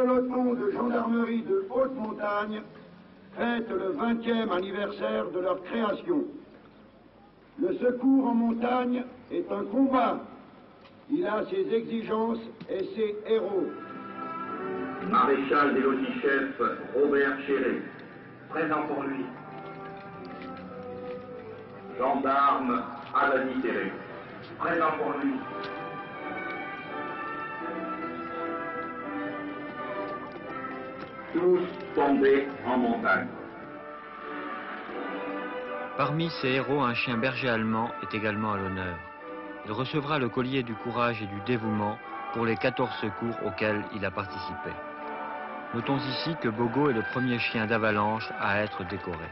peloton de gendarmerie de haute montagne fête le 20e anniversaire de leur création. Le secours en montagne est un combat. Il a ses exigences et ses héros. Maréchal des logis-chefs Robert Chéré, présent pour lui. Gendarme Alani Terré, présent pour lui. Tous tombés en montagne. Parmi ces héros, un chien berger allemand est également à l'honneur. Il recevra le collier du courage et du dévouement pour les 14 secours auxquels il a participé. Notons ici que Bogo est le premier chien d'avalanche à être décoré.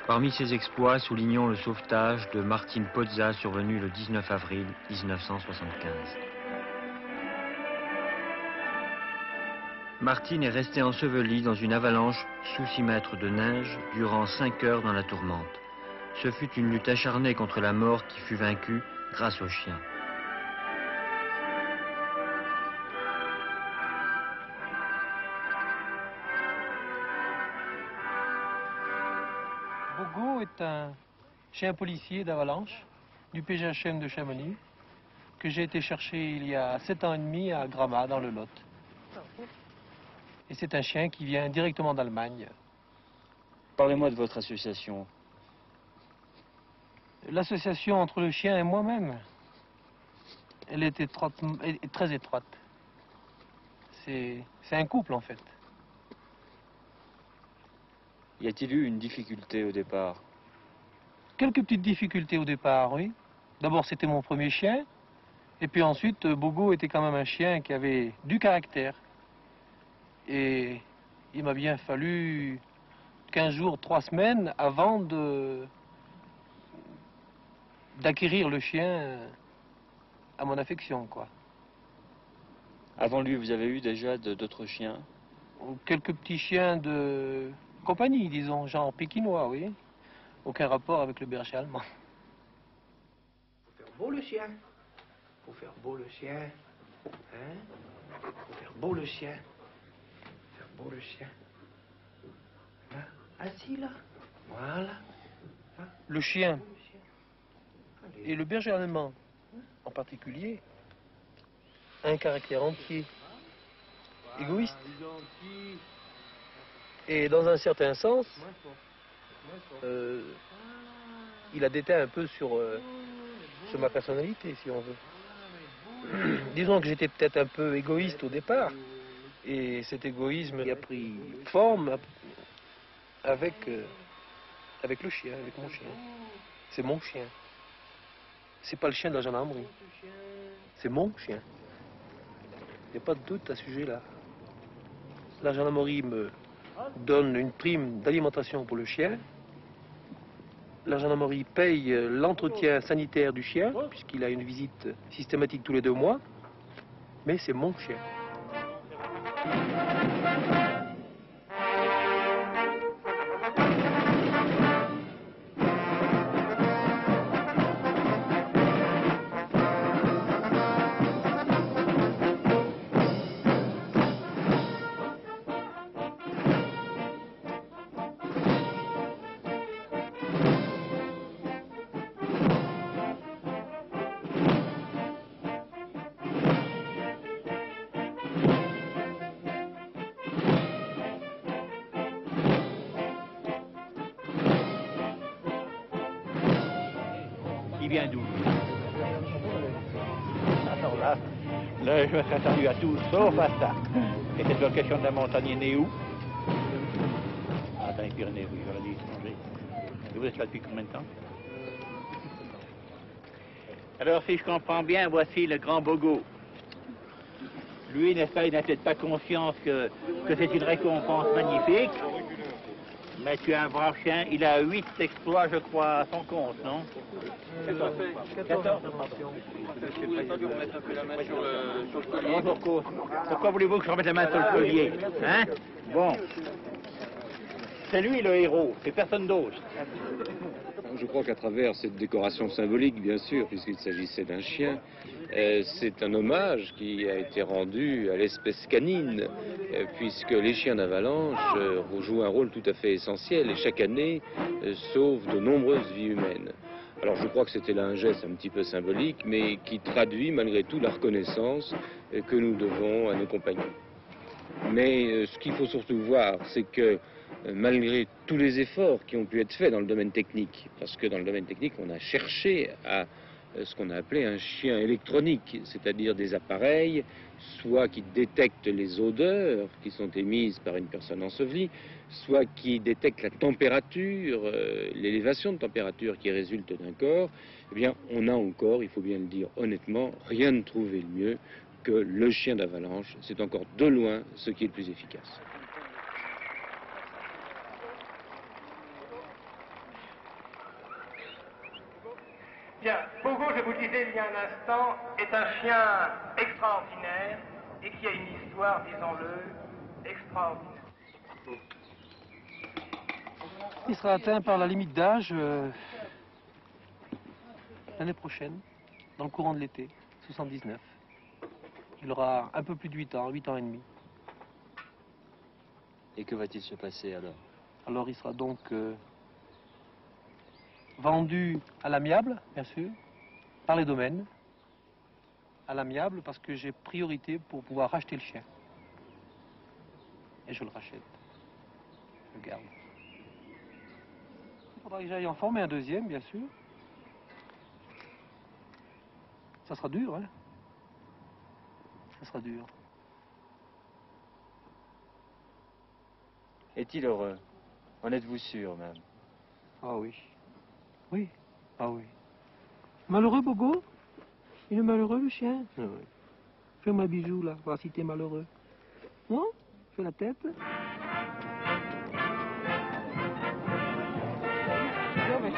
Parmi ses exploits, soulignons le sauvetage de Martin Pozza survenu le 19 avril 1975. Martin est resté enseveli dans une avalanche sous 6 mètres de neige durant 5 heures dans la tourmente. Ce fut une lutte acharnée contre la mort qui fut vaincue grâce au chien. Bogo est un chien policier d'avalanche du PGHM de Chamonix que j'ai été chercher il y a 7 ans et demi à Gramat dans le Lot. Et c'est un chien qui vient directement d'Allemagne. Parlez-moi de votre association. L'association entre le chien et moi-même, elle est très étroite. C'est un couple en fait. Y a-t-il eu une difficulté au départ? Quelques petites difficultés au départ, oui. D'abord c'était mon premier chien. Et puis ensuite, Bogo était quand même un chien qui avait du caractère. Et il m'a bien fallu 15 jours, 3 semaines avant d'acquérir le chien à mon affection, quoi. Avant lui, vous avez eu déjà d'autres chiens? Quelques petits chiens de compagnie, disons, genre pékinois, oui. Aucun rapport avec le berger allemand. Faut faire beau le chien. Faut faire beau le chien. Hein? Faut faire beau le chien. Faire beau le chien. Là, assis là. Voilà. Là. Le chien et le berger allemand en particulier a un caractère entier, égoïste. Et dans un certain sens, il a déteint un peu sur ma personnalité, si on veut. Disons que j'étais peut-être un peu égoïste au départ. Et cet égoïsme a pris forme avec le chien, avec mon chien. C'est mon chien. C'est pas le chien de la gendarmerie. C'est mon chien. Il n'y a pas de doute à ce sujet-là. La gendarmerie me donne une prime d'alimentation pour le chien. La gendarmerie paye l'entretien sanitaire du chien, puisqu'il a une visite systématique tous les 2 mois. Mais c'est mon chien. Il vient d'où? Alors là, je me serais attendu à tout, sauf à ça. Et cette location de la montagne est née où? Ah, dans les Pyrénées, oui, j'aurais dû y songer. Et vous êtes là depuis combien de temps? Alors, si je comprends bien, voici le grand Bogo. Lui, n'est-ce pas, il n'a peut-être pas conscience que c'est une récompense magnifique. Mais tu es un brave chien. Il a 8 exploits, je crois, à son compte, non? 14. Pourquoi voulez-vous que je remette la main sur le collier? Hein? Bon. C'est lui le héros, c'est personne d'autre. Je crois qu'à travers cette décoration symbolique, bien sûr, puisqu'il s'agissait d'un chien, c'est un hommage qui a été rendu à l'espèce canine, puisque les chiens d'avalanche jouent un rôle tout à fait essentiel et chaque année sauvent de nombreuses vies humaines. Alors je crois que c'était là un geste un petit peu symbolique, mais qui traduit malgré tout la reconnaissance que nous devons à nos compagnons. Mais ce qu'il faut surtout voir, c'est que malgré tous les efforts qui ont pu être faits dans le domaine technique, parce que dans le domaine technique, on a cherché à ce qu'on a appelé un chien électronique, c'est-à-dire des appareils, soit qui détectent les odeurs qui sont émises par une personne ensevelie, soit qui détectent la température, l'élévation de température qui résulte d'un corps. Eh bien, on a encore, il faut bien le dire honnêtement, rien de trouvé le mieux que le chien d'avalanche. C'est encore de loin ce qui est le plus efficace. Bien, Pogo, je vous disais il y a un instant, est un chien extraordinaire et qui a une histoire, disons-le, extraordinaire. Il sera atteint par la limite d'âge l'année prochaine, dans le courant de l'été, 79. Il aura un peu plus de 8 ans et demi. Et que va-t-il se passer alors? Alors il sera donc vendu à l'amiable, bien sûr, par les domaines. À l'amiable parce que j'ai priorité pour pouvoir racheter le chien. Et je le rachète. Je le garde. Il faudra que j'aille en former un deuxième, bien sûr. Ça sera dur, hein? Ça sera dur. Est-il heureux? En êtes-vous sûr, même? Ah oui. Oui. Ah oui. Malheureux, Bogo? Il est malheureux, le chien? Ah oui. Fais-moi un bisou, là, voir si t'es malheureux. Non? Fais la tête. Non, mais